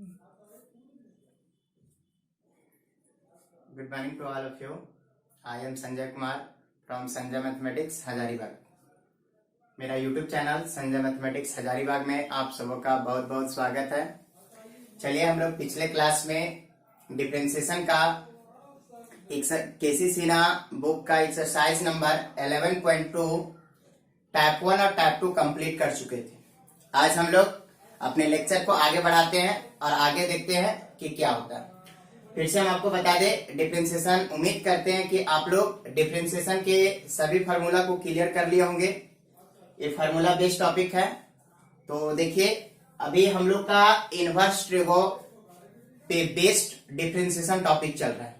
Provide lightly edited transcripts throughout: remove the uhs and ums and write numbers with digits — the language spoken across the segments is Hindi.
Good morning to all of you. I am Sanjay Kumar from Sanjay Mathematics Hazaribagh. मेरा YouTube channel Sanjay mathematics Hazaribagh में आप सबों का बहुत बहुत स्वागत है। चलिए हम लोग पिछले क्लास में डिफरेंशिएशन का केसी सिन्हा बुक का एक्सरसाइज नंबर 11.2 टाइप 1 और टाइप 2 कंप्लीट कर चुके थे। आज हम लोग अपने लेक्चर को आगे बढ़ाते हैं और आगे देखते हैं कि क्या होता है। फिर से हम आपको बता दें डिफरेंशिएशन, उम्मीद करते हैं कि आप लोग डिफरेंशिएशन के सभी फार्मूला को क्लियर कर लिए होंगे। ये फार्मूला बेस्ड टॉपिक है। तो देखिए अभी हम लोग का इनवर्स ट्रिगो पे बेस्ड डिफरेंशिएशन टॉपिक चल रहा है।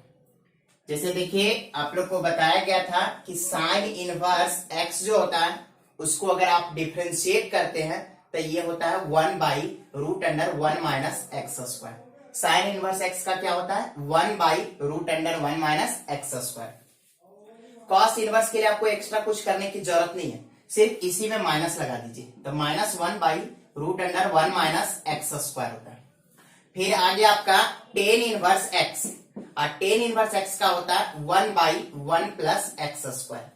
जैसे देखिए आप लोग को बताया गया था कि साइन इनवर्स एक्स जो होता है उसको अगर आप डिफरेंशिएट करते हैं तो ये होता है 1/√1 minus x square. Sine inverse x का क्या होता है 1/√1 minus x square. Cos inverse के लिए आपको एक्स्ट्रा कुछ करने की जरूरत नहीं है, सिर्फ इसी में माइनस लगा दीजिए तो -1/√1 माइनस एक्स स्क्वायर होता है। फिर आगे आपका टेन इनवर्स एक्स, और टेन इनवर्स एक्स का होता है 1/1 प्लस एक्स स्क्वायर।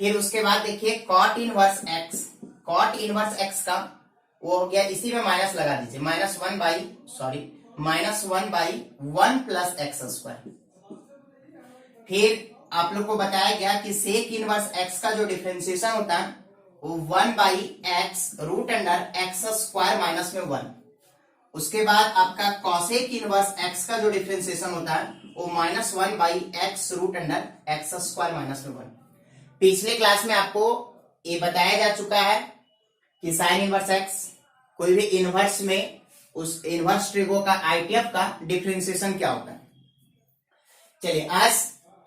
फिर उसके बाद देखिए cot inverse x, cot inverse x का वो हो गया, इसी में माइनस लगा दीजिए -1/1 प्लस एक्स स्क्वायर। फिर आप लोग को बताया गया कि सेक इनवर्स एक्स का जो डिफरेंशिएशन होता है वो 1/x√x स्क्वायर माइनस में 1। उसके बाद आपका कॉसेक इनवर्स एक्स का जो डिफरेंशिएशन होता है वो -1/x√x स्क्वायर माइनस में 1। पिछले क्लास में आपको ये बताया जा चुका है कि साइन इनवर्स एक्स कोई भी इनवर्स में उस इनवर्स ट्रिगो का आईटीएफ का डिफरेंशिएशन क्या होता है। चलिए आज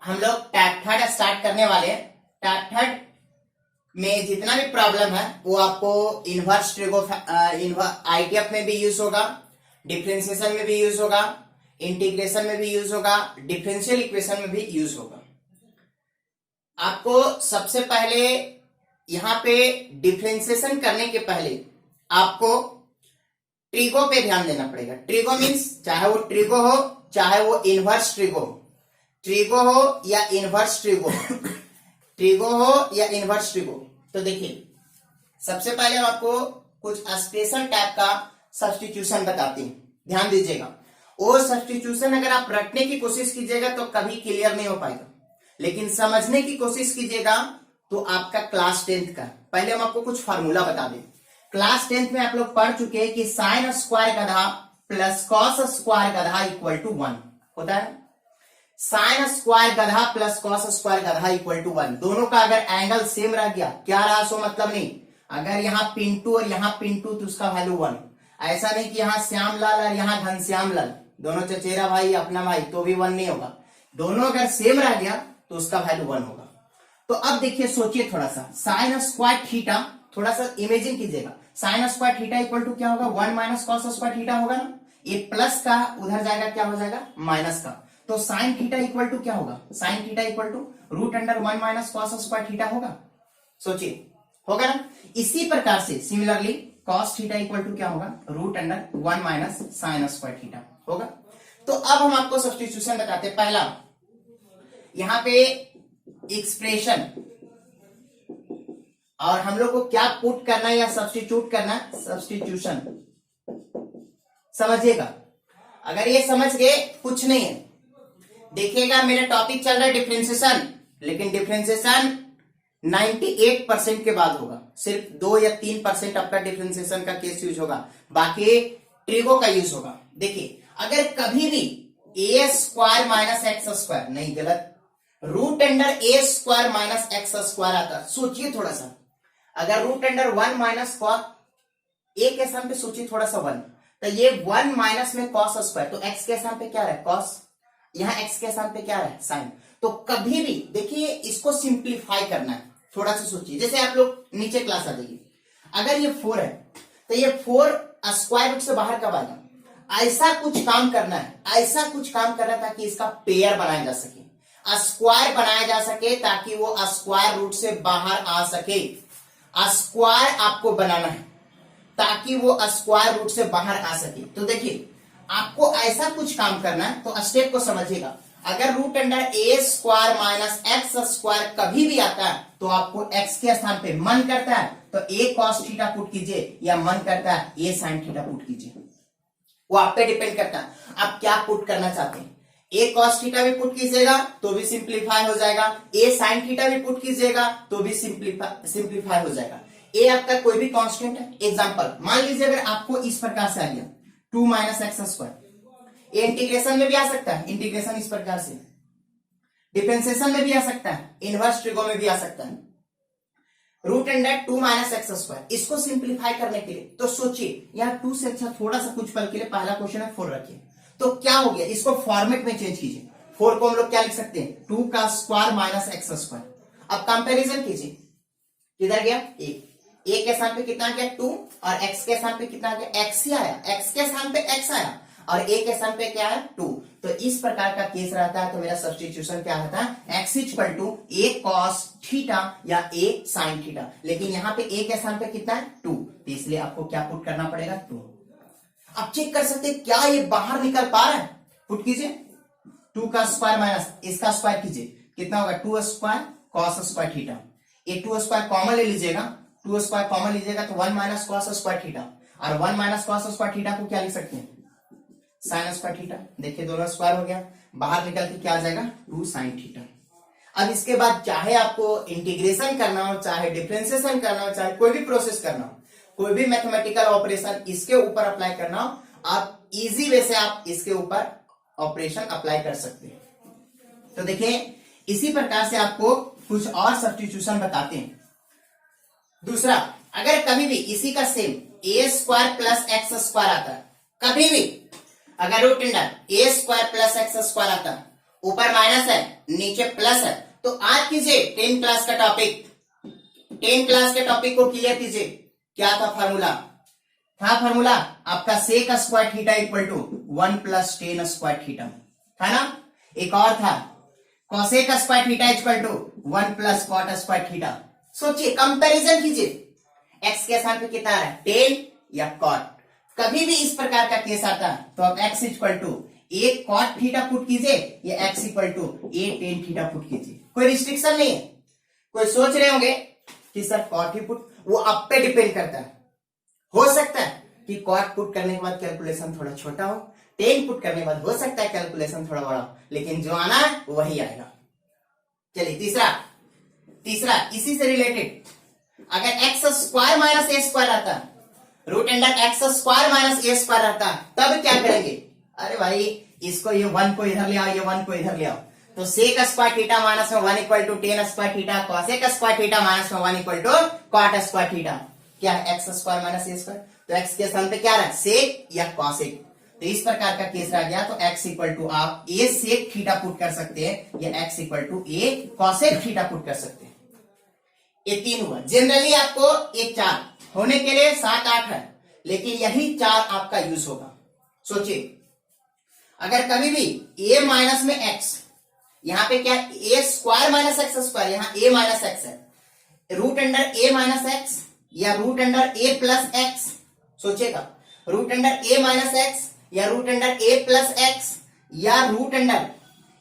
हम लोग टाइप थर्ड स्टार्ट करने वाले हैं। टाइप थर्ड में जितना भी प्रॉब्लम है वो आपको इनवर्स ट्रिगो आईटीएफ में भी यूज होगा, डिफरेंशिएशन में भी यूज होगा, इंटीग्रेशन में भी यूज होगा, डिफरेंशियल इक्वेशन में भी यूज होगा। आपको सबसे पहले यहां पे डिफरेंशिएशन करने के पहले आपको ट्रिगो पे ध्यान देना पड़ेगा। ट्रिगो मीन्स चाहे वो ट्रिगो हो चाहे वो इनवर्स ट्रिगो, ट्रिगो हो या इनवर्स ट्रिगो, ट्रिगो हो या इनवर्स ट्रिगो। तो देखिए सबसे पहले हम आपको कुछ स्पेशल टाइप का सब्स्टिट्यूशन बताते हैं, ध्यान दीजिएगा। वो सब्स्टिट्यूशन अगर आप रटने की कोशिश कीजिएगा तो कभी क्लियर नहीं हो पाएगा, लेकिन समझने की कोशिश कीजिएगा तो आपका क्लास 10th का। पहले हम आपको कुछ फार्मूला बता दें। क्लास 10th में आप लोग पढ़ चुके हैं कि साइन स्क्वायर गधा प्लस कॉस स्क्वायर गधा इक्वल टू 1 होता है। साइन स्क्वायर गधा प्लस कॉस स्क्वायर गधा इक्वल टू 1, दोनों का अगर एंगल सेम रह गया, क्या रहा सो मतलब नहीं, अगर यहाँ पिंटू और यहाँ पिंटू तो उसका वैल्यू 1। ऐसा नहीं कि यहाँ श्याम लाल और यहाँ घनश्याम लाल, दोनों चचेरा भाई अपना भाई, तो भी 1 नहीं होगा। दोनों अगर सेम रह गया तो उसका वैल्यू 1 होगा। तो अब देखिए सोचिए थोड़ा सा, साइन स्क्वायर थीटा, थोड़ा सा इमेजिन कीजिएगा, sine square theta equal to क्या होगा 1 माइनस कॉस स्क्वायर थीटा होगा ना। ये प्लस का उधर जाएगा, क्या हो जाएगा माइनस का। तो साइन थीटा इक्वल टू क्या होगा, sine theta equal to √1 minus cos square theta होगा। सोचिए होगा ना। इसी प्रकार से similarly cos theta equal to क्या होगा √1 माइनस साइन स्क्वायर थीटा होगा। तो अब हम आपको सब्स्टिट्यूशन बताते हैं। पहला यहां पे एक्सप्रेशन, और हम लोग को क्या पुट करना है या सब्स्टिट्यूट करना है, सब्स्टिट्यूशन समझिएगा। अगर ये समझ गए कुछ नहीं है। देखिएगा मेरा टॉपिक चल रहा है डिफरेंशिएशन, लेकिन डिफरेंशिएशन 98% के बाद होगा, सिर्फ 2 या 3% आपका डिफरेंशिएशन का केस यूज होगा, बाकी ट्रिगो का यूज होगा। देखिए अगर कभी भी ए स्क्वायर माइनस एक्स स्क्वायर, नहीं गलत, √a² माइनस एक्स स्क्वायर आता, सोचिए थोड़ा सा, अगर √1 माइनस कॉस, ए के स्थान पे सोचिए थोड़ा सा 1, तो ये 1 माइनस में कॉस स्क्वायर, तो एक्स के स्थान पे क्या है कॉस, यहाँ एक्स के स्थान पे क्या है साइन। तो कभी भी देखिए इसको सिंप्लीफाई करना है, थोड़ा सा सोचिए। जैसे आप लोग नीचे क्लास आ जाइए, अगर ये 4 है तो ये 4 स्क्वायर रूट से बाहर कब आएगा, ऐसा कुछ काम करना है, ऐसा कुछ काम करना है ताकि इसका पेयर बनाया जा सके, स्क्वायर बनाया जा सके, ताकि वो स्क्वायर रूट से बाहर आ सके। स्क्वायर आपको बनाना है ताकि वो स्क्वायर रूट से बाहर आ सके। तो देखिए आपको ऐसा कुछ काम करना है तो स्टेप को समझिएगा। अगर root under a square minus x square कभी भी आता है तो आपको एक्स के स्थान पे मन करता है तो ए कॉस थीटा पुट कीजिए, या मन करता है ए साइन थीटा पुट कीजिए, वो आप पे डिपेंड करता है आप क्या पुट करना चाहते हैं। ए कॉस थीटा भी पुट कीजिएगा तो भी सिंप्लीफाई हो जाएगा, ए साइन थीटा भी पुट कीजिएगा तो भी सिंप्लीफाई हो जाएगा। ए आपका कोई भी कांस्टेंट है। एग्जांपल मान लीजिए अगर आपको इस प्रकार से आ गया 2 माइनस एक्स स्क्वायर, ये इंटीग्रेशन में भी आ सकता है, इंटीग्रेशन इस प्रकार से, डिफरेंशिएशन में भी आ सकता है, इनवर्स ट्रिगो में भी आ सकता है। Root under 2 minus x square, इसको सिंप्लीफाई करने के लिए तो सोचिए यहाँ 2 से अच्छा थोड़ा सा कुछ पल के लिए पहला क्वेश्चन है 4 रखिए, तो क्या हो गया, इसको फॉर्मेट में चेंज कीजिए। 4 को हम लोग क्या लिख सकते हैं 2 का स्क्वायर माइनस एक्स स्क्वायर। अब कंपैरिजन कीजिए, किधर गया ए के स्थान पे कितना आ गया 2 और एक्स के स्थान पे कितना आ गया एक्स ही आया, एक्स के स्थान पे एक्स आया और ए के स्थान पे क्या है 2। तो इस प्रकार का केस रहता है तो मेरा सब्स्टिट्यूशन क्या रहता है x equal to a cos theta या ए साइन थीटा, लेकिन यहाँ पे ए के स्थान पे कितना है 2, तो इसलिए आपको क्या पुट करना पड़ेगा 2। आप चेक कर सकते हैं क्या ये बाहर निकल पा रहा है, पुट कीजिए 2 का स्क्वायर माइनस इसका स्क्वायर कीजिए, कितना होगा 2 स्क्वायर कॉस स्क्वायर थीटा, ये 2 स्क्वायर कॉमन ले लीजिएगा, 2 स्क्वायर कॉमन लीजिएगा तो 1 माइनस कॉस स्क्वायर थीटा, और 1 माइनस कॉस स्क्वायर थीटा को क्या लिख सकते हैं साइन स्क्वायर थीटा। देखिए दोनों स्क्वायर हो गया, बाहर निकल के क्या आ जाएगा 2 साइन थीटा। अब इसके बाद चाहे आपको इंटीग्रेशन करना हो, चाहे डिफरेंशिएशन करना हो, चाहे कोई भी प्रोसेस करना हो, कोई भी मैथमेटिकल ऑपरेशन इसके ऊपर अप्लाई करना हो, आप इजी वे से आप इसके ऊपर ऑपरेशन अप्लाई कर सकते हैं। तो देखिए इसी प्रकार से आपको कुछ और सब्स्टिट्यूशन बताते हैं। दूसरा, अगर कभी भी इसी का सेम ए स्क्वायर प्लस एक्स स्क्वायर आता है, कभी भी अगर root under a square plus x square आता है, ऊपर माइनस है नीचे प्लस है, तो आज कीजिए 10 क्लास का टॉपिक, 10 क्लास के टॉपिक को क्लियर कीजिए। क्या था फार्मूला, था फार्मूला आपका sec square theta equal to 1 plus tan square theta था ना। एक और था cosec square theta equal to 1 plus cot square theta. सोचिए कंपैरिजन कीजिए, एक्स के स्थान पे कितना आ रहा है 10 या कॉट। कभी भी इस प्रकार का केस आता है तो आप x equal to a cot theta put कीजिए या x equal to a tan theta put कीजिए, कोई रिस्ट्रिक्शन नहीं है। कोई सोच रहे होंगे कि सर कॉट ही पुट, वो आप पे डिपेंड करता है। हो सकता है कि कॉट पुट करने के बाद कैलकुलेशन थोड़ा छोटा हो, टेन पुट करने के बाद हो सकता है कैलकुलेशन थोड़ा बड़ा, लेकिन जो आना है वही आएगा। चलिए तीसरा इसी से रिलेटेड, अगर x square minus a square आता है, root under x square minus a square रहता है, तब क्या करेंगे, अरे भाई इसको ये 1 को इधर ले आओ, ये 1 को इधर ले आओ, तो सेक स्क्वायर थीटा माइनस में 1 equal to tan square theta, cosec square theta minus में 1 equal to cot square theta. क्या है x square minus a square, तो एक्स के स्थान पे क्या रहा सेक या कॉसेक, तो इस प्रकार का केस रह गया। तो एक्स इक्वल टू आप ए सेक थीटा पुट कर सकते हैं या x equal to a cosec theta put कर सकते हैं। ये 3 हुआ। जनरली आपको ये 4 होने के लिए 7 8 है, लेकिन यही 4 आपका यूज होगा। सोचिए अगर कभी भी a माइनस में x, यहां पे क्या a square minus x square, यहां a माइनस एक्स है, root under a minus x या root under a plus x, सोचिएगा root under a minus x या root under a plus x या root under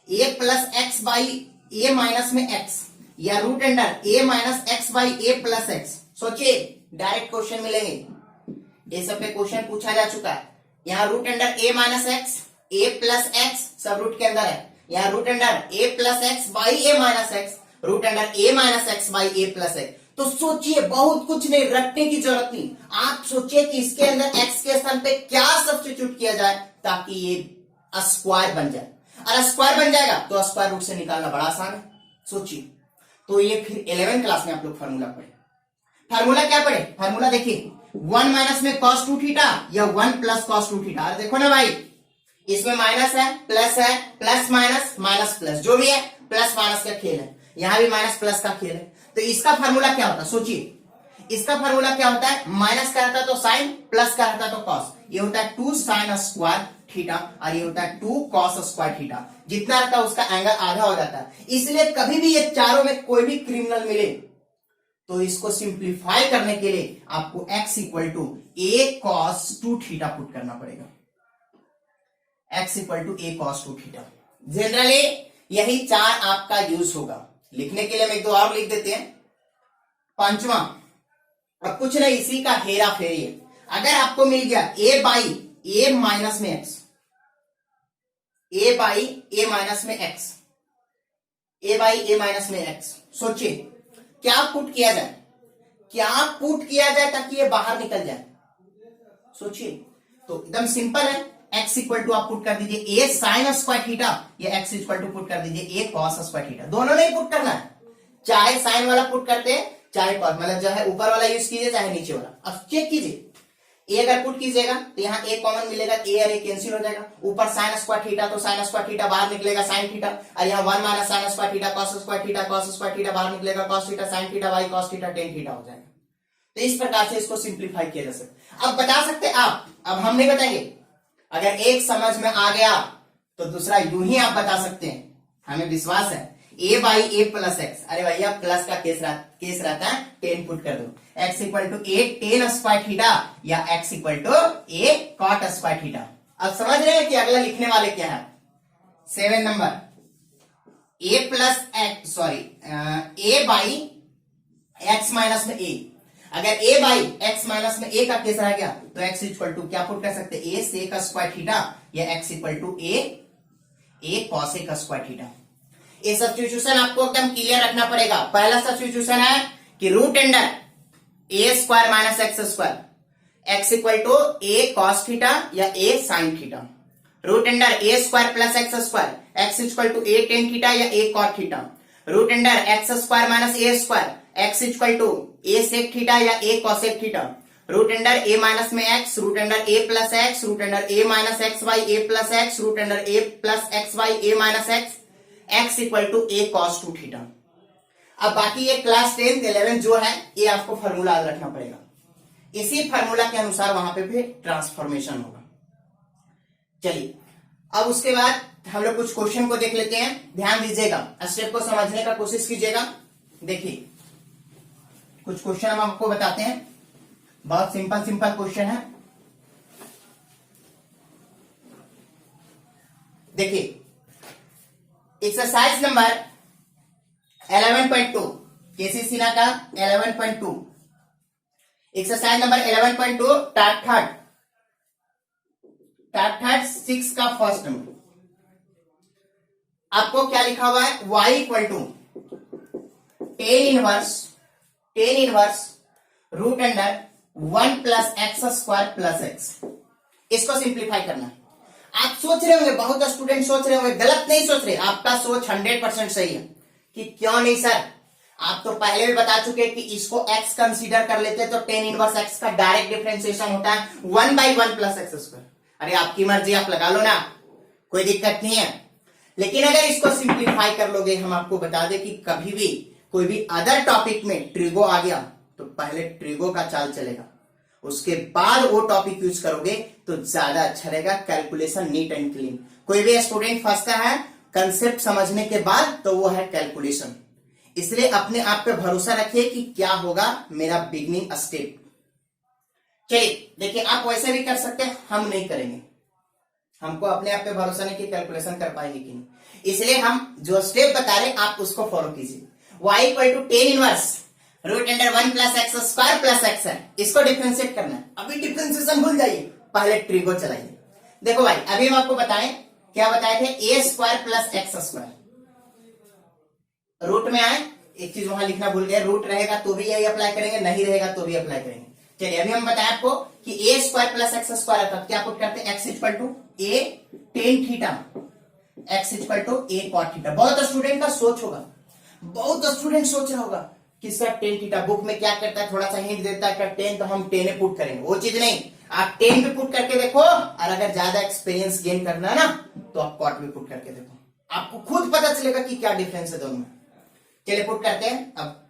a plus x by a minus में x या root under a minus x by a plus x. सोचिए डायरेक्ट क्वेश्चन मिलेंगे, ये सब पे क्वेश्चन पूछा जा चुका है। यहाँ root under a minus x a plus x सब रूट के अंदर है, यहाँ root under a plus x by a minus x, root under a minus x by a plus x. तो सोचिए बहुत कुछ नहीं, रटने की जरूरत नहीं, आप सोचिए कि इसके अंदर x के स्थान पे क्या सब्स्टिट्यूट किया जाए ताकि ये स्क्वायर बन जाए, और स्क्वायर बन जाएगा तो स्क्वायर रूट से निकालना बड़ा आसान है। सोचिए तो ये फिर 11वीं क्लास में आप लोग फार्मूला पढ़े। फार्मूला क्या पढ़े, फार्मूला देखिए 1 माइनस में cos 2 थीटा या 1 प्लस cos 2 थीटा। देखो ना भाई इसमें माइनस है प्लस माइनस माइनस प्लस, जो भी है प्लस माइनस का खेल है, यहां भी माइनस प्लस का खेल है। तो इसका फार्मूला क्या होता है, सोचिए इसका फार्मूला क्या होता है, माइनस का रहता तो साइन, प्लस का रहता तो कॉस। ये होता है 2 साइन स्क्वायर थीटा और ये होता है 2 कॉस स्क्वायर थीटा। जितना रहता है उसका एंगल आधा हो जाता है। इसलिए कभी भी ये चारों में कोई भी क्रिमिनल मिले तो इसको सिंप्लीफाई करने के लिए आपको x equal to a cos 2 theta put करना पड़ेगा। X equal to a cos two theta. Generally यही 4 आपका यूज होगा। लिखने के लिए हम एक दो और लिख देते हैं। पांचवा, अब कुछ नहीं, इसी का हेरा फेरी है। अगर आपको मिल गया a बाई ए माइनस में x, a by a minus में x, a by a minus में x, सोचिए क्या पुट किया जाए, क्या पुट किया जाए ताकि ये बाहर निकल जाए। सोचिए, तो एकदम सिंपल है। x इक्वल टू आप पुट कर दीजिए a साइन स्क्वायर थीटा, या x इक्वल टू पुट कर दीजिए a कॉस स्क्वायर थीटा। दोनों नहीं पुट करना है, चाहे साइन वाला पुट करते हैं चाहे कॉस, मतलब जो है ऊपर वाला यूज कीजिए चाहे नीचे वाला। अब चेक कीजिए, ए अगर पुट कीजिएगा तो यहाँ ए कॉमन मिलेगा, ए और ए कैंसिल हो जाएगा। ऊपर साइन स्क्वायर थीटा तो साइन स्क्वायर थीटा बाहर निकलेगा साइन थीटा, और यहाँ 1 minus sign square theta cos square theta, cos square theta बाहर निकलेगा cos theta, sign theta by cos theta tan theta हो जाएगा। तो इस प्रकार से इसको सिंप्लीफाई किया जा सकता है। अब बता सकते आप, अब हम नहीं बताएंगे, अगर एक समझ में आ गया तो दूसरा यूं ही आप बता सकते हैं, हमें विश्वास है। a by a plus x, अरे भैया प्लस का केस रहता है, 10 पुट कर दो, x equal to a tan square theta, या x equal to a cot square theta. अब समझ रहे हैं कि अगला लिखने वाले क्या है। 7 number, a plus x, sorry a by x minus में a। अगर a बाई एक्स माइनस में a का केस रह गया तो x इक्वल टू क्या पुट कर सकते हैं, a से का स्क्वायर थीटा, या x equal to a cos a का स्क्वायर थीटा। ये सब्स्टिट्यूशन आपको एकदम क्लियर रखना पड़ेगा। पहला सब्स्टिट्यूशन है कि root under a square minus x square, x equal to a cos theta या a sine theta. Root under a square plus x square, x equal to a tan theta या a cot theta. Root under x square minus a square, x equal to a sec theta या a cosec theta. Root under a minus में x, root under a plus x, root under a minus x by a plus x, root under a plus x by a minus x, x equal to a cos two theta. अब बाकी ये क्लास 10 11 जो है ये आपको फॉर्मूला याद रखना पड़ेगा। इसी फॉर्मूला के अनुसार वहां पे भी ट्रांसफॉर्मेशन होगा। चलिए अब उसके बाद हम लोग कुछ क्वेश्चन को देख लेते हैं। ध्यान दीजिएगा, स्टेप को समझने का कोशिश कीजिएगा। देखिए कुछ क्वेश्चन हम आपको बताते हैं, बहुत सिंपल सिंपल क्वेश्चन है। देखिए एक्सरसाइज नंबर 11.2 केसी सिन्हा का 11.2, एक्सरसाइज नंबर 11.2 टाट 6 का फर्स्ट नंबर। आपको क्या लिखा हुआ है, y equal to tan inverse root under 1 plus x square plus x. इसको सिंप्लीफाई करना है। आप सोच रहे होंगे, बहुत स्टूडेंट सोच रहे होंगे, गलत नहीं सोच रहे, आपका सोच 100% सही है कि क्यों नहीं सर, आप तो पहले भी बता चुके कि इसको x कंसीडर कर लेते तो टेन इनवर्स x का डायरेक्ट डिफरेंशिएशन होता है 1 बाई 1 प्लस एक्स स्क्वायर। अरे आपकी मर्जी, आप लगा लो ना, कोई दिक्कत नहीं है। लेकिन अगर इसको सिंप्लीफाई कर लोगे, हम आपको बता दें कि कभी भी कोई भी अदर टॉपिक में ट्रिगो आ गया तो पहले ट्रिगो का चाल चलेगा, उसके बाद वो टॉपिक यूज करोगे तो ज्यादा अच्छा रहेगा। Calculation neat and clean. कोई भी स्टूडेंट फंसता है कंसेप्ट समझने के बाद तो वो है कैलकुलेशन। इसलिए अपने आप पे भरोसा रखिए कि क्या होगा मेरा बिगनिंग स्टेप। चलिए देखिए, आप वैसे भी कर सकते हैं, हम नहीं करेंगे। हमको अपने आप पे भरोसा नहीं कि कैलकुलेशन कर पाएंगे कि नहीं, इसलिए हम जो स्टेप बता रहे हैं आप उसको फॉलो कीजिए। y equal to tan inverse root under 1 plus x square plus x है, इसको डिफरेंशिएट करना है। अभी डिफरेंशिएशन भूल जाइए, पहले ट्रिगो चलाइए। देखो भाई, अभी हम आपको बताएं, क्या बताए थे, a square plus x square. Root में आए, एक चीज वहां लिखना भूल गए, रूट रहेगा तो भी यही अप्लाई करेंगे, नहीं रहेगा तो भी अप्लाई करेंगे। चलिए अभी हम बताएं आपको कि a square plus x square का क्या पुट करते हैं, x equal to a tan theta, x equal to a cot theta. बहुत स्टूडेंट का सोच होगा, बहुत स्टूडेंट सोच रहा होगा कि सर टेन थीटा बुक में क्या करता है, थोड़ा सा हिंट देता है, टेन तो हम 10 पुट करेंगे, वो चीज नहीं। आप 10 भी पुट करके देखो, और अगर ज्यादा एक्सपीरियंस गेन करना है ना तो आप कॉट भी पुट करके देखो, आपको खुद पता चलेगा कि क्या डिफरेंस है दोनों में। चलिए पुट करते हैं। अब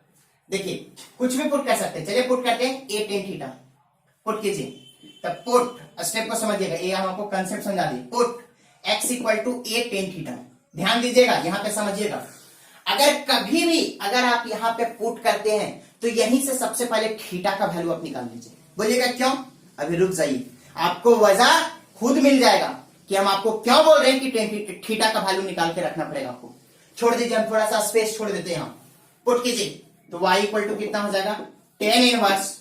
देखिए कुछ भी पुट कर सकते हैं। चलिए पुट करते हैं, ए टेन थीटा पुट कीजिए। तब पुट स्टेप को समझिएगा, ये हम आपको कंसेप्ट समझा दी। Put x equal to a tan theta. ध्यान दीजिएगा, यहां पे समझिएगा, अगर कभी भी अगर आप यहां पे पुट करते हैं तो यहीं से सबसे पहले थीटा का वैल्यू आप निकाल लीजिए। बोलिएगा क्यों, अभी रुक जाइए, आपको वजह खुद मिल जाएगा। कि हम आपको क्यों बोल रहे हैं कि टेन थीटा का वैल्यू निकाल के रखना पड़ेगा आपको। छोड़ दीजिए, हम थोड़ा सा स्पेस छोड़ देते हैं यहाँ, पुट कीजिए तो y इक्वल टू कितना हो जाएगा, टेन इनवर्स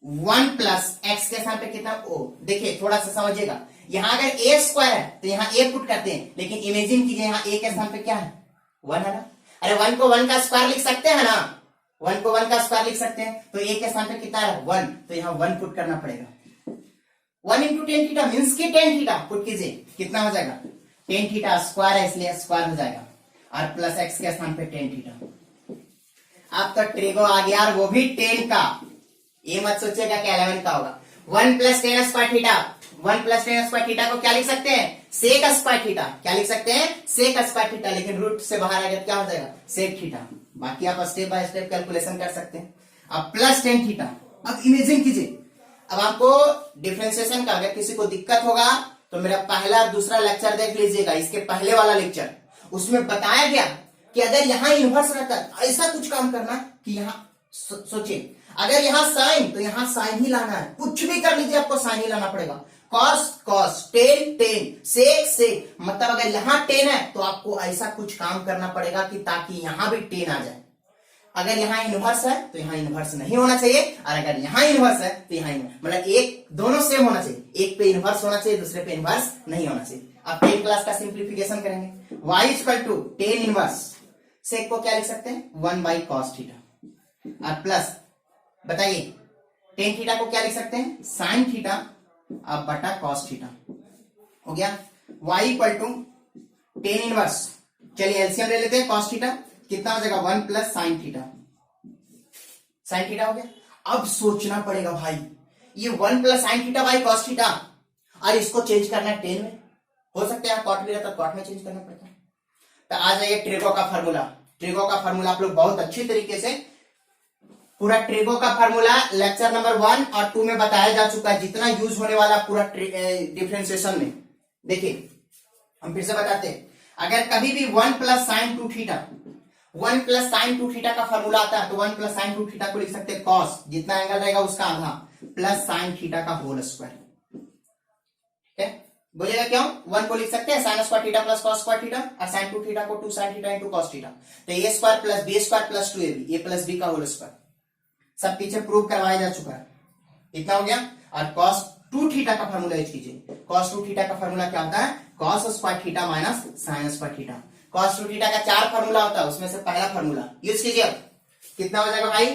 1 प्लस एक्स के स्थान पे कितना ओ। देखिए थोड़ा सा समझिएगा, यहां अगर ए स्क्वायर है तो यहाँ ए पुट करते हैं, लेकिन इमेजिन कीजिए यहाँ ए के स्थान पे क्या है, 1 है ना। अरे 1 को 1 का स्क्वायर लिख सकते हैं ना, 1 को 1 का स्क्वायर लिख सकते हैं, तो ए के स्थान पे कितना है 1, तो यहाँ 1 पुट करना पड़ेगा। 1 इंटू टेन थीटा मीन्स की टेन थीटा पुट कीजिए, कितना हो जाएगा, टेन थीटा स्क्वायर है इसलिए स्क्वायर हो जाएगा, और प्लस एक्स के स्थान पे टेन थीटा। अब तो ट्रिगो आ गया, और वो भी 10 का, ये मत सोचिएगा कि 11 का होगा। 1 plus tan square theta, 1 plus tan square theta को क्या लिख सकते हैं, सेक स्क्वायर थीटा, क्या लिख सकते हैं, सेक स्क्वायर थीटा, लेकिन रूट से बाहर आ गया क्या हो जाएगा, सेक थीटा। बाकी आप स्टेप बाय स्टेप कैलकुलेशन कर सकते हैं। अब प्लस टेन थीटा, अब इमेजिन कीजिए, अब आपको डिफरेंशिएशन का अगर किसी को दिक्कत होगा तो मेरा पहला और दूसरा लेक्चर देख लीजिएगा, इसके पहले वाला लेक्चर, उसमें बताया गया कि अगर यहां इन्वर्स रहता है ऐसा कुछ काम करना कि यहां सोचिए, अगर यहां साइन तो यहां साइन ही लाना है, कुछ भी कर लीजिए आपको साइन ही लाना पड़ेगा। कॉस कॉस, टेन टेन, सेक सेक, मतलब अगर यहां 10 है तो आपको ऐसा कुछ काम करना पड़ेगा कि ताकि यहां भी 10 आ जाए। अगर यहाँ इन्वर्स है तो यहाँ इन्वर्स नहीं होना चाहिए, और अगर यहाँ इन्वर्स है तो यहाँ मतलब एक दोनों सेम होना चाहिए, एक पे इन्वर्स होना चाहिए दूसरे पे इन्वर्स नहीं होना चाहिए। अब 10 क्लास का सिंप्लीफिकेशन करेंगे, y इक्वल टू 10 इनवर्स, सेक को क्या लिख सकते हैं 1 बाई कॉस थीटा, और प्लस बताइए टेन थीटा को क्या लिख सकते हैं साइन थीटा अब बटा कॉस थीटा, हो गया। y इक्वल टू 10 इनवर्स, चलिए एलसीएम ले लेते हैं, कॉस थीटा कितना हो जाएगा 1 plus sine theta, sine theta हो गया। अब सोचना पड़ेगा भाई, ये 1 plus sine theta by cos theta, और इसको चेंज करना है 10 में, हो सकता है कॉट भी रहता कॉट में चेंज करना पड़ता है। तो आ जाइए ट्रिगो का फार्मूला, ट्रिगो का फार्मूला आप लोग बहुत अच्छी तरीके से, पूरा ट्रिगो का फार्मूला लेक्चर नंबर 1 और 2 में बताया जा चुका है, जितना यूज होने वाला पूरा डिफरेंशिएशन में। देखिए हम फिर से बताते हैं, अगर कभी भी 1 plus sine 2 theta, 1 plus sine 2 theta का फार्मूला आता है तो 1 प्लस साइन 2 थीटा को लिख सकते हैं कॉस, जितना एंगल रहेगा उसका आधा, प्लस साइन थीटा का होल स्क्वायर। ठीक है, बोलिएगा क्यों 1 को लिख सकते हैं sine square theta plus cos square theta, और साइन 2 थीटा को 2 sine theta into cos theta, तो a square plus b square plus 2ab, a plus b का होल स्क्वायर, सब पीछे प्रूव करवाया जा चुका है। इतना हो गया। और कॉस 2 थीटा का फार्मूला यूज कीजिए, कॉस 2 थीटा का फार्मूला क्या होता है, cos square theta minus sign square theta. Cos 2 theta का 4 फार्मूला होता है, उसमें से पहला फार्मूला यूज कीजिए। अब कितना हो जाएगा भाई,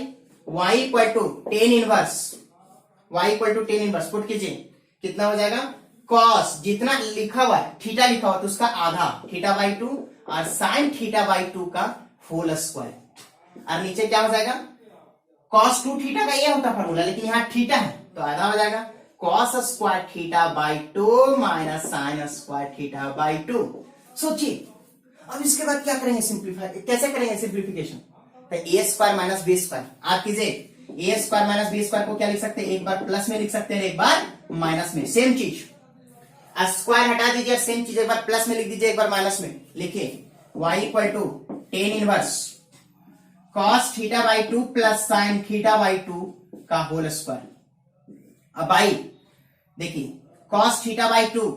y equal to 10 inverse, y equal to 10 inverse put कीजिए, कितना हो जाएगा कॉस, जितना लिखा हुआ है थीटा लिखा हुआ है तो उसका आधा, थीटा बाई 2, और साइन थीटा बाई 2 का होल स्क्वायर, और नीचे क्या हो जाएगा कॉस 2 थीटा का ये होता फार्मूला, लेकिन यहाँ थीटा है तो आधा हो जाएगा cos square theta by 2 minus sign square theta by 2। सोचिए अब इसके बाद क्या करेंगे, सिंप्लीफाई कैसे करेंगे सिंप्लीफिकेशन, तो a square minus B square, आप कीजिए ए स्क्वायर माइनस बी स्क्वायर को क्या लिख सकते हैं, एक बार प्लस में लिख सकते हैं एक बार माइनस में, सेम चीज, स्क्वायर हटा दीजिए सेम चीज, एक बार प्लस में लिख दीजिए एक बार माइनस में, लिखिए y equal to 10 inverse cos theta by 2 plus sine theta by 2 का होल स्क्वायर। अब आई देखिए cos theta by 2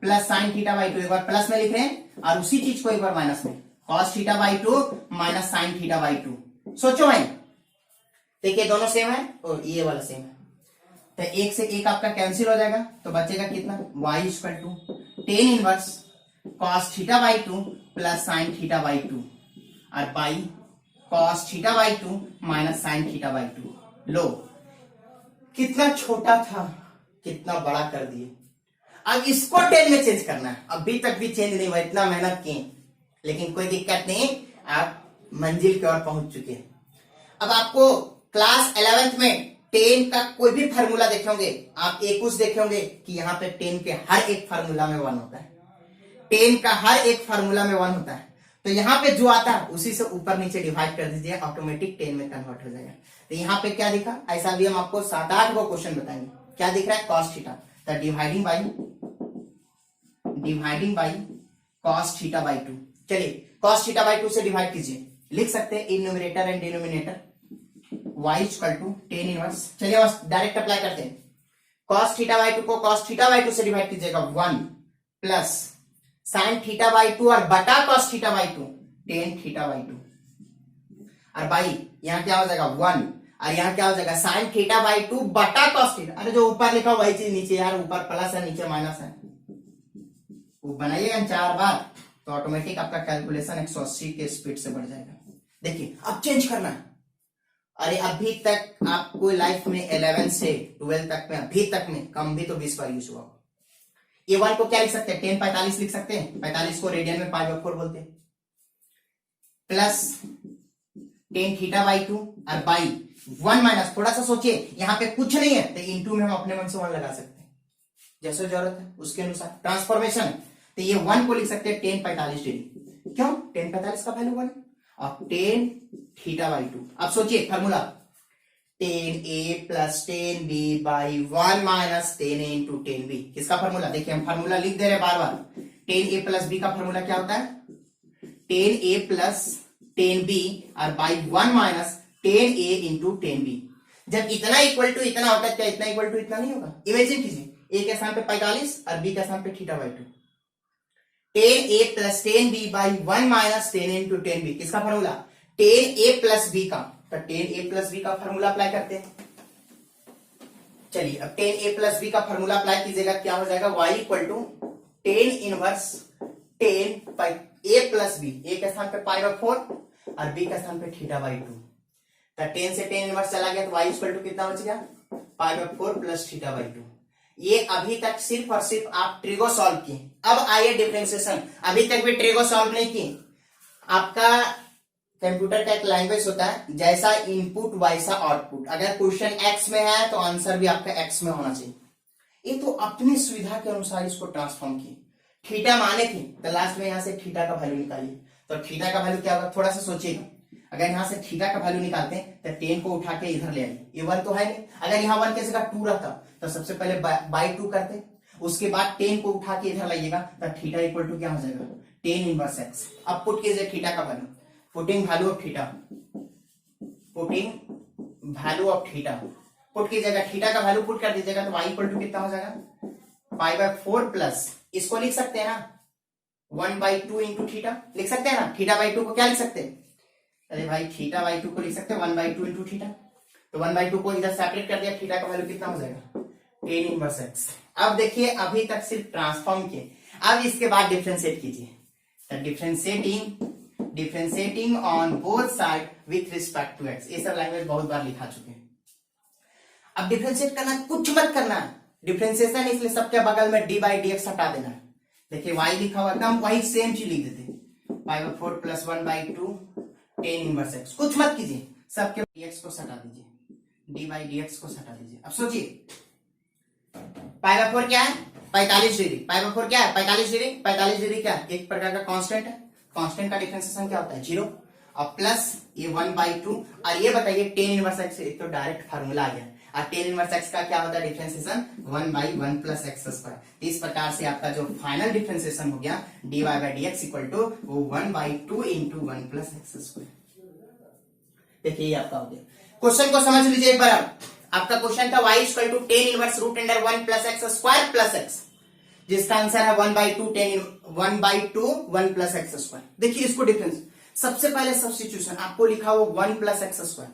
plus sine theta by 2, एक बार प्लस में लिख रहे हैं और उसी चीज को एक बार माइनस में, cos theta by 2 minus sine theta by 2। सोचो भाई, देखिए दोनों सेम है और ये वाला सेम है, तो एक से एक आपका कैंसिल हो जाएगा, तो बचेगा कितना y equal to 10 inverse cos theta by 2 plus sine theta by 2, और by cos theta by 2 minus sine theta by 2। लो कितना छोटा था कितना बड़ा कर दिए। अब इसको 10 में चेंज करना है, अभी तक भी चेंज नहीं हुआ, इतना मेहनत किए, लेकिन कोई दिक्कत नहीं, आप मंजिल की ओर पहुंच चुके हैं। अब आपको क्लास 11th में 10 का कोई भी फार्मूला देखे होंगे, आप एक कुछ देखे होंगे कि यहाँ पे 10 के हर एक फार्मूला में 1 होता है, 10 का हर एक फार्मूला में 1 होता है, तो यहाँ पे जो आता है उसी से ऊपर नीचे डिवाइड कर दीजिए, ऑटोमेटिक 10 में कन्वर्ट हो जाएगा। तो यहाँ पे क्या दिखा, ऐसा भी हम आपको 7-8 को क्वेश्चन बताएंगे। क्या दिख रहा है कॉस थीटा, तो dividing by cos theta by 2। चलिए कॉस थीटा बाई 2 से डिवाइड कीजिए, लिख सकते हैं in numerator and denominator, y equal to 10 inverse. चलिए बस डायरेक्ट अप्लाई करते हैं, cos थीटा बाई 2 को cos थीटा बाई 2 से डिवाइड कीजिएगा 1, प्लस साइन थीटा बाई 2 और बटा cos theta by 2 tan theta by 2 और भाई यहाँ क्या हो जाएगा 1 और यहाँ क्या हो जाएगा साइन थीटा बाई 2 बटा कॉस थीटा। अरे जो ऊपर लिखा वही चीज नीचे यार, ऊपर प्लस है नीचे माइनस है, वो बनाइएगा 4 बार तो ऑटोमेटिक आपका कैलकुलेशन 180 के स्पीड से बढ़ जाएगा। देखिए अब चेंज करना है। अरे अभी तक आपको लाइफ में 11 से 12 तक में अभी तक में कम भी तो 20 बार यूज हुआ। ये वन को क्या लिख सकते हैं 10 45 लिख सकते हैं, 45 को रेडियन में 5/4 बोलते हैं, प्लस 10 थीटा बाई 2 और बाई 1 माइनस, थोड़ा सा सोचिए यहाँ पे कुछ नहीं है तो इंटू में हम अपने मन से 1 लगा सकते हैं जैसे जरूरत है उसके अनुसार ट्रांसफॉर्मेशन। तो ये 1 को लिख सकते हैं 10 45 डिग्री, क्यों 10 45 का वैल्यू 1 और 10 थीटा बाई 2। अब सोचिए formula 10a plus 10b by 1 minus 10a into 10b, किसका फार्मूला देखिए हम फार्मूला लिख दे रहे बार बार। 10a प्लस b का फार्मूला क्या होता है 10a प्लस 10b और by 1 minus 10a into 10b। जब इतना इक्वल टू इतना होता है क्या इतना इक्वल टू इतना नहीं होगा। इमेजिन कीजिए a के स्थान पे 45 और b के स्थान पे theta by 2, 10a plus 10b by 1 minus 10 into 10b, किसका फार्मूला 10a प्लस b का। तो 10a प्लस b का फार्मूला अप्लाई करते हैं। चलिए अब 10a प्लस b का फार्मूला अप्लाई कीजिएगा, क्या हो जाएगा y equal to 10 inverse 10 by a plus b, a के स्थान पे π/4 और b के स्थान पे थीटा बाई 2। तो 10 से 10 इनवर्स चला गया तो y इक्वल टू कितना बच गया π/4 प्लस थीटा बाई 2। ये अभी तक सिर्फ और सिर्फ आप ट्रिगो सॉल्व किए। अब आइए डिफरेंशिएशन, अभी तक भी ट्रिगो सॉल्व नहीं किए। आपका कंप्यूटर का एक लैंग्वेज होता है जैसा इनपुट वैसा आउटपुट, अगर क्वेश्चन एक्स में है तो आंसर भी आपका एक्स में होना चाहिए। ये तो अपनी सुविधा के अनुसार इसको ट्रांसफॉर्म किए। थीटा माने थे तो लास्ट में यहां से थीटा का वैल्यू निकालिए, तो थीटा का वैल्यू क्या होगा थोड़ा सा सोचिएगा। अगर यहां से थीटा का वैल्यू निकालते हैं तो 10 को उठा के इधर ले आइए, ये 1 तो है नहीं। अगर यहाँ 1 की जगह 2 रहता तो सबसे पहले बाई 2 करते, उसके बाद 10 को उठा के इधर लाइएगा तो थीटा इक्वल टू क्या हो जाएगा 10 इनवर्स एक्स। अब पुट कीजिए थीटा का value, putting value of theta, putting value of theta put कीजिएगा, थीटा का वैल्यू पुट कर दीजिएगा तो y इक्वल टू कितना हो जाएगा π/4 प्लस, इसको लिख सकते हैं ना 1/2 इंटू थीटा, लिख सकते हैं ना। थीटा बाई 2 को क्या लिख सकते हैं, अरे भाई थीटा बाई 2 को लिख सकते हैं 1/2 इंटू थीटा। तो 1/2 को इधर सेपरेट कर दिया, थीटा का वैल्यू कितना हो जाएगा 10 इनवर्स एक्स। अब देखिए अभी तक सिर्फ ट्रांसफॉर्म किए, अब इसके बाद डिफरेंशिएट कीजिए। तो differentiating on both side with respect to x, ये सब लैंग्वेज बहुत बार लिखा चुके हैं। अब डिफरेंशिएट करना कुछ मत करना, डिफरेंशिएशन इसलिए सबके बगल में डी बाई डी एक्स हटा देना है। देखिए y लिखा हुआ एकदम वही सेम चीज लिख देते π/4 प्लस 1/2 10 इनवर्स एक्स, कुछ मत कीजिए, सबके dx को हटा दीजिए, डी बाई डी एक्स को हटा दीजिए। अब सोचिए π/4 क्या है 45 डिग्री, π/4 क्या है 45 डिग्री, 45 डिग्री क्या है एक प्रकार का कांस्टेंट है, कांस्टेंट का डिफरेंशिएशन क्या होता है 0 और प्लस ये 1/2 और ये बताइए 10 इनवर्स एक्स, एक तो डायरेक्ट फार्मूला आ गया और 10 इनवर्स एक्स का क्या होता है डिफरेंशिएशन 1/1 प्लस एक्स स्क्वायर। इस प्रकार से आपका जो फाइनल डिफरेंशिएशन हो गया dy by d x equal to 1/2 into 1 plus x square. देखिए ये आपका हो गया। क्वेश्चन को समझ लीजिए एक बार। आपका क्वेश्चन था y equal to 10 inverse root under 1 plus x square plus x, जिसका आंसर है 1/2 1 प्लस एक्स स्क्वायर। देखिए इसको डिफरेंस, सबसे पहले सब्स्टिट्यूशन आपको लिखा हो 1 plus x square,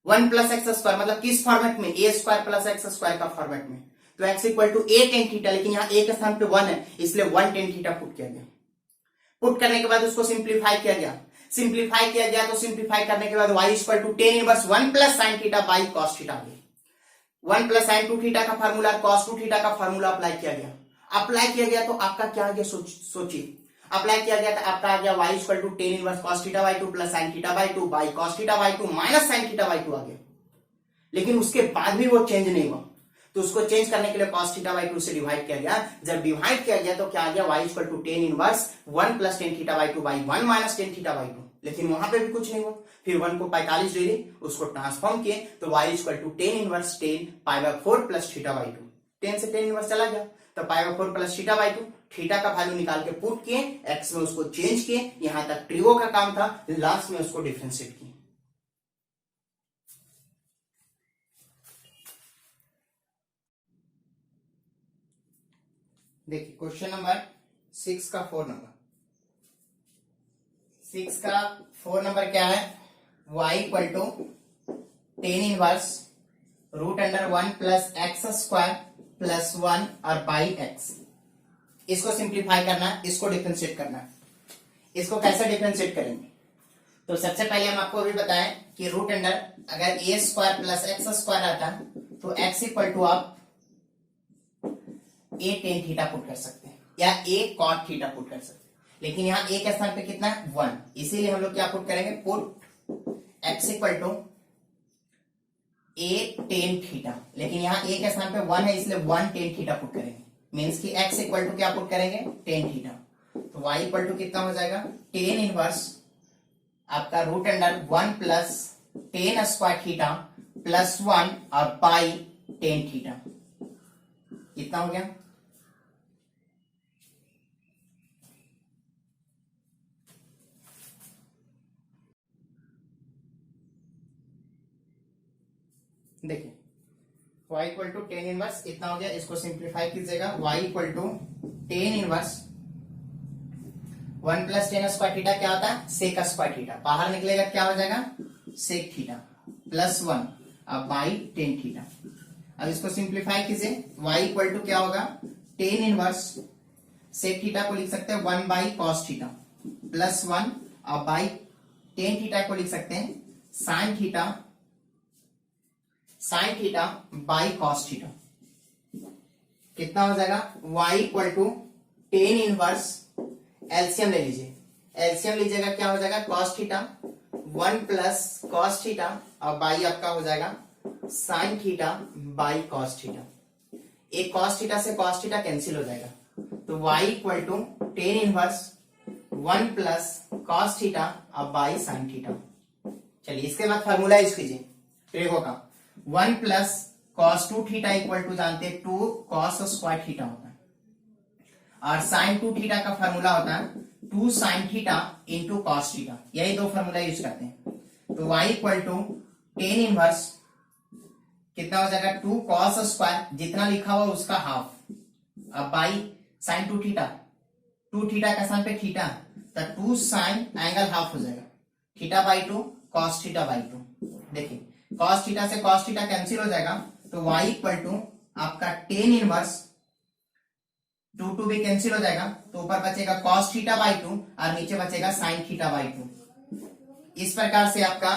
1 plus x square मतलब किस फॉर्मेट में a square plus x square का फॉर्मेट में। तो x equal to a tan theta, लेकिन यहाँ a के स्थान पे 1 है इसलिए 1 tan थीटा पुट किया गया। पुट करने के बाद उसको सिंप्लीफाई किया गया, सिंप्लीफाई किया गया तो सिंप्लीफाई करने के बाद y equal to 10 inverse 1 plus sine theta by cos theta आ गया। 1 प्लस साइन 2 थीटा का फार्मूला कॉस 2 थीटा का फार्मूला अप्लाई किया गया। अप्लाई किया गया तो आपका क्या आ गया सोचिए, अप्लाई किया गया तो आपका आ गया y equal to 10 inverse cos theta by 2 plus sin theta by 2 by cos theta by 2 minus sin theta by 2 आ गया। लेकिन उसके बाद भी वो चेंज नहीं हुआ तो उसको चेंज करने के लिए cos थीटा बाई 2 से डिवाइड किया गया। जब डिवाइड किया गया तो क्या आ गया y equal to 10 inverse 1 plus tan theta by 2 by 1 minus tan theta by 2, लेकिन वहां पे भी कुछ नहीं हुआ। फिर 1 को 45 डिग्री उसको ट्रांसफॉर्म किए तो y equal to 10 inverse 10 π/4 plus theta by 2, 10 से 10 इनवर्स चला गया तो π/4 प्लस थीटा बाई 2, थीटा का वैल्यू निकाल के पुट किए, एक्स में उसको चेंज किए, यहां तक ट्रिगो का काम था, लास्ट में उसको डिफरेंशिएट किए। देखिए क्वेश्चन नंबर 6 का 4 नंबर, 6 का 4 नंबर क्या है, y equal to tan inverse root under 1 plus x square plus 1 और बाई एक्स। इसको सिंप्लीफाई करना है, इसको डिफरेंशिएट करना है। इसको कैसे डिफरेंशिएट करेंगे, तो सबसे पहले हम आपको अभी बताएं कि रूट अंडर अगर ए स्क्वायर प्लस एक्स स्क्वायर आता तो एक्स इक्वल टू आप ए टेन थीटा पुट कर सकते हैं या ए कॉट थीटा पुट कर सकते हैं, लेकिन यहाँ ए के स्थान पे कितना है 1, इसीलिए हम लोग क्या पुट करेंगे, put x equal to a tan theta, लेकिन यहाँ ए के स्थान पे 1 है इसलिए 1 टेन थीटा पुट करेंगे, मीन्स कि x इक्वल टू क्या पुट करेंगे, टेन थीटा। तो y इक्वल टू कितना हो जाएगा, टेन इनवर्स आपका root under 1 plus tan square theta plus 1 और पाई टेन थीटा। कितना हो गया, देखिए y equal to tan inverse इतना हो गया, इसको सिंप्लीफाई कीजिएगा, y equal to tan inverse 1 plus tan square theta क्या होता है, सेक स्क्वायर थीटा, बाहर निकलेगा क्या हो जाएगा, सेक थीटा प्लस 1 अब बाई टेन थीटा। अब इसको सिंप्लीफाई कीजिए, y इक्वल टू क्या होगा, टेन इनवर्स सेक थीटा को लिख सकते हैं 1 बाई कॉस थीटा प्लस 1 और बाई टेन थीटा को लिख सकते हैं sine theta by cos theta. कितना हो जाएगा, y equal to tan inverse, LCM ले लीजिए, एलसीएम लीजिएगा क्या हो जाएगा, cos theta 1 plus cos theta और बाई आपका हो जाएगा sine theta by cos theta. एक कॉस थीटा से कॉस थीटा कैंसिल हो जाएगा, तो y equal to tan inverse 1 plus cos theta और बाई साइन थीटा। चलिए इसके बाद फॉर्मूला यूज कीजिए ट्रेगो का, 1 plus cos 2 theta equal to जानते हैं 2 कॉस स्क्वायर थीटा होता है, और साइन 2 थीटा का फॉर्मूला होता है 2 sine theta into cos theta, यही दो फॉर्मूला यूज करते हैं। तो y equal to tan inverse कितना हो जाएगा, 2 कॉस स्क्वायर जितना लिखा हुआ उसका हाफ, अब बाई साइन 2 थीटा, 2 थीटा का स्थान पे थीटा, तो 2 साइन एंगल हाफ हो जाएगा, theta by 2 cos theta by 2। देखिए कॉस थीटा से कॉस थीटा कैंसिल हो जाएगा, तो y इक्वल टू आपका टेन इनवर्स 2 भी कैंसिल हो जाएगा, तो ऊपर बचेगा कॉस थीटा बाई 2 और नीचे बचेगा साइन थीटा बाई 2। इस प्रकार से आपका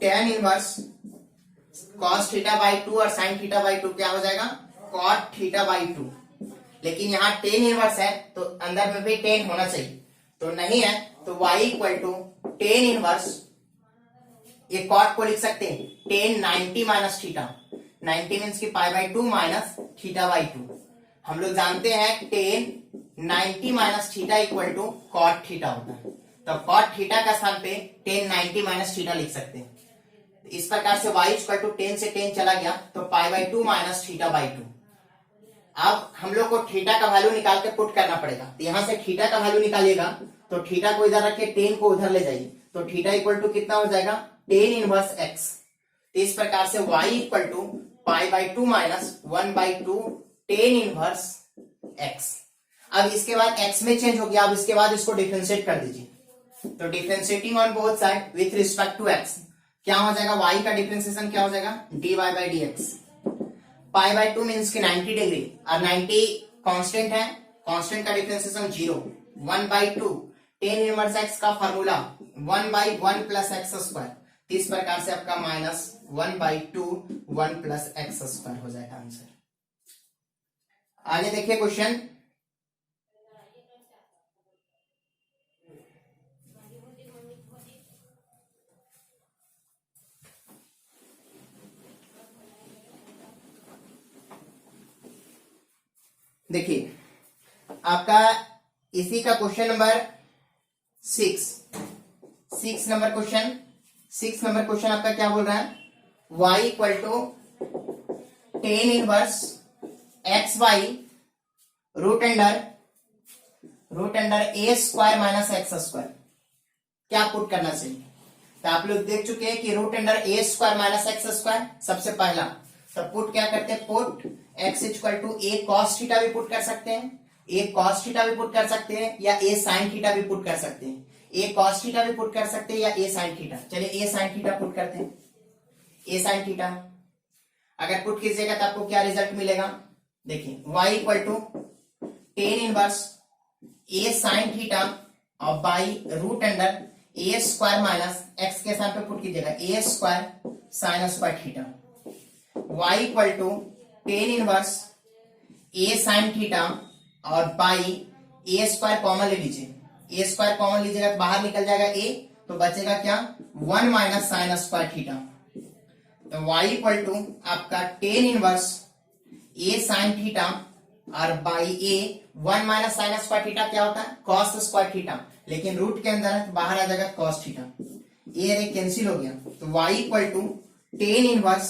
tan inverse cos theta by 2 और साइन थीटा बाई 2 क्या हो जाएगा, कॉट थीटा बाई 2। लेकिन यहाँ टेन इनवर्स है तो अंदर में भी टेन होना चाहिए, तो नहीं है, तो y equal to tan inverse, ये कॉट को लिख सकते हैं टेन 90 माइनस थीटा, 90 मीन्स की pi by 2 minus theta by 2। हम लोग जानते हैं tan 90 minus theta equal to cot theta होता है, तो कॉट थीटा का स्थान पे टेन 90 माइनस थीटा लिख सकते हैं। इस प्रकार से y इक्वल टू 10 से 10 चला गया तो पाई बाई 2 माइनस थीटा बाई 2। अब हम लोग को थीटा का वैल्यू निकाल के पुट करना पड़ेगा, तो यहां से थीटा का वैल्यू निकालिएगा, तो थीटा को इधर रखे 10 को उधर ले जाइए, तो थीटा इक्वल टू कितना हो जाएगा, टेन इनवर्स x। इस प्रकार से y equal to pi by 2 minus 1 by 2 tan inverse x। अब इसके बाद x में चेंज हो गया, अब इसके बाद इसको डिफरेंशिएट कर दीजिए, तो differentiating on both side with respect to x क्या हो जाएगा, y का डिफरेंशिएशन क्या हो जाएगा, dy by dx। Pi by 2 means की 90 डिग्री और 90 कांस्टेंट है, कांस्टेंट का differentiation 0, 1 by 2 tan inverse x का formula 1 by 1 plus x square. इस प्रकार से आपका minus 1 by 2 1 plus x square हो जाएगा आंसर। आगे देखिए क्वेश्चन, देखिए आपका इसी का क्वेश्चन नंबर 6 नंबर क्वेश्चन आपका क्या बोल रहा है, y equal to tan inverse x y root under a square minus x square क्या पुट करना चाहिए। तो आप लोग देख चुके हैं कि root under a square minus x square सबसे पहला, तो पुट क्या करते हैं, put x equal to a cos theta भी पुट कर सकते हैं ए कॉस थीटा भी पुट कर सकते हैं या ए साइन थीटा भी पुट कर सकते हैं, ए कॉस थीटा भी पुट कर सकते हैं या ए साइन थीटा। चलिए ए साइन थीटा पुट करते हैं, ए साइन थीटा अगर पुट कीजिएगा तो आपको क्या रिजल्ट मिलेगा, देखिए y equal to tan inverse a sine theta और by root under a square minus x के साथ पे पुट कीजिएगा a square sine square theta, y equal to tan inverse a sine theta और बाई ए स्क्वायर कॉमन ले लीजिए, ए स्क्वायर कॉमन लीजिएगा तो बाहर निकल जाएगा ए, तो बचेगा क्या 1 माइनस साइन स्क्वायर थीटा। तो y इक्वल टू आपका ten inverse a sine theta और by A 1 minus sign square theta क्या होता है कॉस स्क्वायर थीटा, लेकिन रूट के अंदर है तो बाहर आ जाएगा कॉस थीटा, ये कैंसिल हो गया। तो y equal to tan inverse,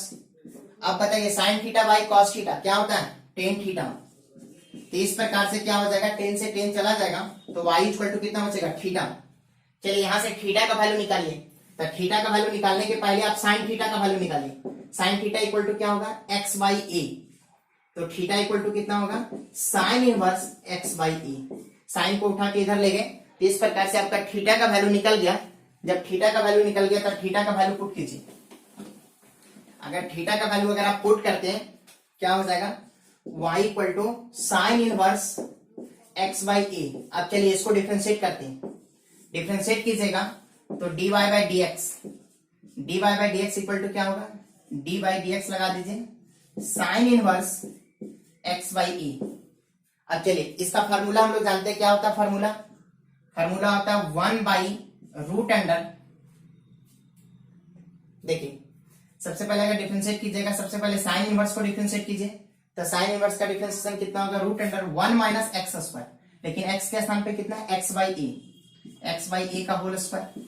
अब बताइए sine theta by cos theta क्या होता है टेन थीटा, तो इस प्रकार से क्या हो जाएगा 10 से 10 चला जाएगा तो y इक्वल टू कितना बचेगा थीटा। चलिए यहां से थीटा का वैल्यू निकालिए, तो थीटा का वैल्यू निकालने के पहले आप साइन थीटा का वैल्यू निकालिए, साइन थीटा इक्वल टू क्या होगा x बाई ए, तो थीटा इक्वल टू कितना होगा sine inverse x by a, sine को उठा के इधर ले गए, तो इस प्रकार से आपका थीटा का वैल्यू निकल गया। जब थीटा का वैल्यू निकल गया तो थीटा का वैल्यू पुट कीजिए, अगर थीटा का वैल्यू अगर आप पुट करते हैं क्या हो जाएगा y equal to sine inverse x by a. अब चलिए इसको डिफरेंशिएट करते हैं, डिफरेंशिएट कीजिएगा तो dy by d x equal to क्या होगा डी बाई डी एक्स लगा दीजिए sine inverse x by a. अब चलिए इसका फार्मूला हम लोग जानते हैं क्या होता है, फार्मूला होता है 1 बाई रूट अंडर, देखिए सबसे पहले अगर डिफरेंशिएट कीजिएगा सबसे पहले साइन इनवर्स को डिफरेंशिएट कीजिए, तो साइन इनवर्स का डिफरेंशिएशन कितना होगा root under 1 minus x square, लेकिन x के स्थान पे कितना है x बाई ए का whole square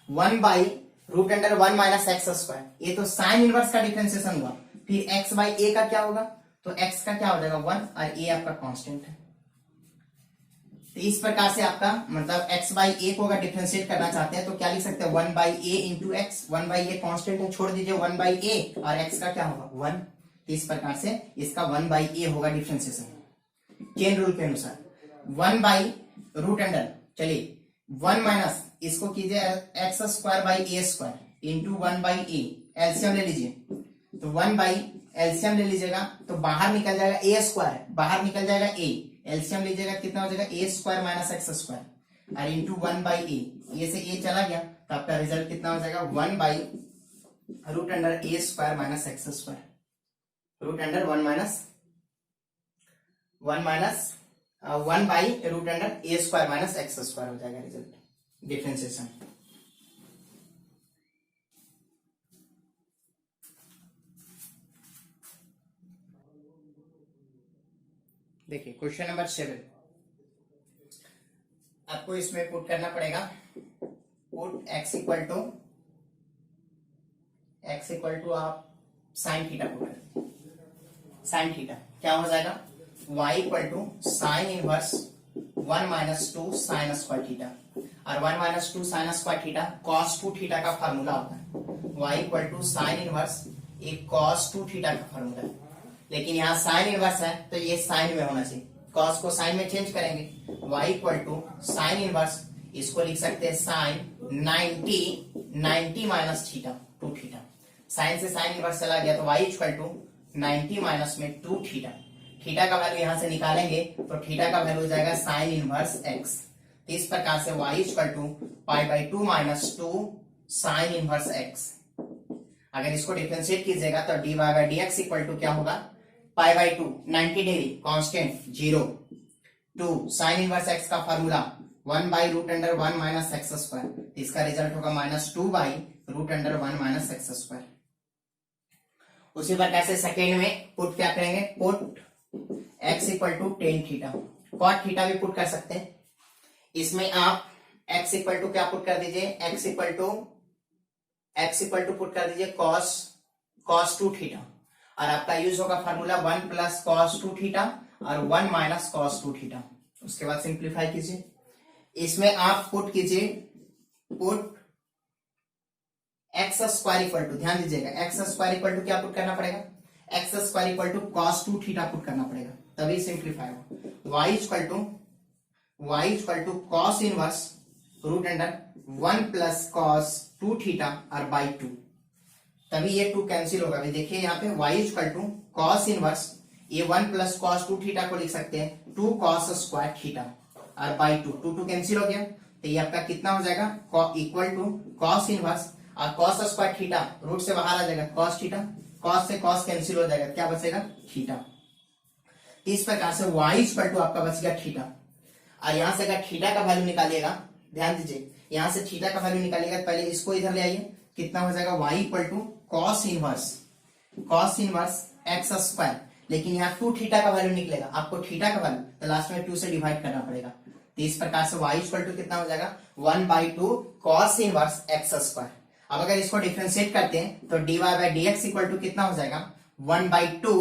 1 by root under 1 minus x square, ये तो साइन इनवर्स का डिफरेंशिएशन हुआ। फिर x बाई ए का क्या होगा, तो x का क्या हो जाएगा 1 और a आपका कांस्टेंट है। तो इस प्रकार से आपका मतलब x बाई ए को अगर डिफरेंशिएट करना चाहते हैं तो क्या लिख सकते हैं 1 by A into x, 1 by a constant है छोड़ दीजिए 1 बाई ए और x का क्या होगा 1, तो इस प्रकार से इसका 1 बाई ए होगा डिफरेंशिएशन चेन रूल के अनुसार 1 बाई रूट अंडर, चलिए 1 माइनस इसको कीजिए x square by a square into 1 by A, LCM ले लीजिए, तो 1 बाई एलसीएम ले लीजिएगा तो बाहर निकल जाएगा ए स्क्वायर, बाहर निकल जाएगा ए, एलसीएम लीजिएगा कितना हो जाएगा ए स्क्वायर माइनस एक्स स्क्वायर और इंटू 1 बाई ए से ए चला गया तो आपका रिजल्ट कितना हो जाएगा 1 by root under a square minus x square, root under 1 by root under a square minus x square हो जाएगा रिजल्ट डिफरेंशिएशन। देखिए क्वेश्चन नंबर 7, आपको इसमें पुट करना पड़ेगा, पुट x इक्वल टू आप साइन थीटा पुट करें, साइन थीटा क्या हो जाएगा y equal to sine inverse 1 minus 2 sine square theta, और 1 minus 2 sine square theta cos 2 theta का फार्मूला होता है, y equal to sine inverse एक कॉस 2 थीटा का फार्मूला है, लेकिन यहाँ साइन इनवर्स है तो ये साइन में होना चाहिए, कॉस को साइन में चेंज करेंगे, y equal to sine inverse इसको लिख सकते हैं sine 90 minus theta 2 theta, sine से साइन इनवर्स चला गया तो y इक्वल टू 90 माइनस में 2 थीटा, थीटा का वैल्यू यहां से निकालेंगे तो थीटा का वैल्यू हो जाएगा साइन इनवर्स x, इस प्रकार से y equal to pi by 2 minus 2 sine inverse x। अगर इसको डिफरेंशिएट कीजिएगा तो dy by d x equal to क्या होगा pi by 2 90 degree constant 0 2 sine inverse x का formula 1 by root under 1 minus x square, इसका रिजल्ट होगा minus 2 by root under 1 minus x square. उसी प्रकार से सेकेंड में पुट क्या करेंगे, put x equal to tan theta, cot theta भी पुट कर सकते हैं, इसमें आप x इक्वल टू क्या पुट कर दीजिए, x इक्वल टू पुट कर दीजिए कॉस 2 थीटा, और आपका यूज होगा फार्मूला 1 प्लस कॉस 2 थीटा और 1 माइनस कॉस 2 थीटा। उसके बाद सिंप्लीफाई कीजिए, इसमें आप पुट कीजिए put x square equal to, ध्यान दीजिएगा एक्स स्क्वायर इक्वल टू क्या पुट करना पड़ेगा, x square equal to cos 2 theta put करना पड़ेगा, तभी सिंप्लीफाई होगा। y equal to cos inverse root under 1 plus cos 2 theta और बाई 2, तभी ये 2 कैंसिल होगा। अभी देखिए यहाँ पे y equal to cos inverse, ये 1 प्लस कॉस 2 थीटा को लिख सकते हैं 2 कॉस स्क्वायर थीटा और बाई 2, 2 कैंसिल हो गया, तो ये आपका कितना हो जाएगा इक्वल टू कॉस इनवर्स और कॉस स्क्वायर थीटा रूट से बाहर आ जाएगा कॉस थीटा, कॉस से कॉस कैंसिल हो जाएगा, क्या बचेगा थीटा। इस प्रकार से y इक्वल टू आपका बच गया थीटा। और यहां से अगर थीटा का वैल्यू निकालिएगा, ध्यान दीजिए यहां से थीटा का वैल्यू निकालिएगा, पहले इसको इधर ले आइए, कितना हो जाएगा y equal to cos inverse x square, लेकिन यहाँ 2 थीटा का वैल्यू निकलेगा, आपको थीटा का वैल्यू तो लास्ट में 2 से डिवाइड करना पड़ेगा। तो इस प्रकार से y इक्वल टू कितना हो जाएगा 1/2 कॉस इनवर्स एक्स स्क्वायर। अब अगर इसको डिफरेंशिएट करते हैं तो dy by d x equal to कितना हो जाएगा 1/2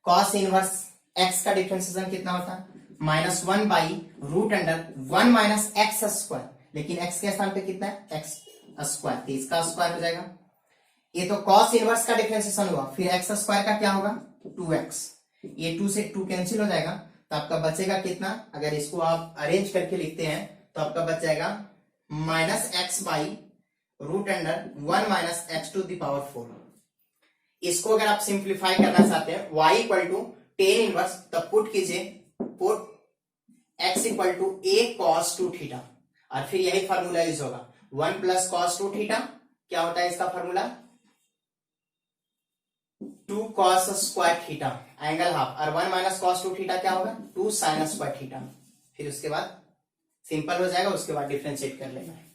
कॉस इनवर्स एक्स का डिफरेंशिएशन कितना होता है -1 by root under 1 minus x square, लेकिन x के स्थान पे कितना है एक्स स्क्वायर, तो इसका स्क्वायर हो जाएगा। ये तो कॉस इनवर्स का डिफरेंशिएशन हुआ, फिर एक्स स्क्वायर का क्या होगा 2x, ये 2 से 2 कैंसिल हो जाएगा, तो आपका बचेगा कितना, अगर इसको आप अरेंज करके लिखते हैं तो आपका बच जाएगा -x by root under 1 minus x to the power 4। इसको अगर आप सिंप्लीफाई करना चाहते हैं y equal to tan inverse, तब पुट कीजिए put x equal to a cos 2 theta, और फिर यही फार्मूला यूज होगा 1 प्लस कॉस 2 थीटा, क्या होता है इसका formula 2 cos square theta angle half, और 1 माइनस कॉस 2 थीटा क्या होगा 2 साइन स्क्वायर थीटा। फिर उसके बाद सिंपल हो जाएगा, उसके बाद डिफरेंशिएट कर लेना है।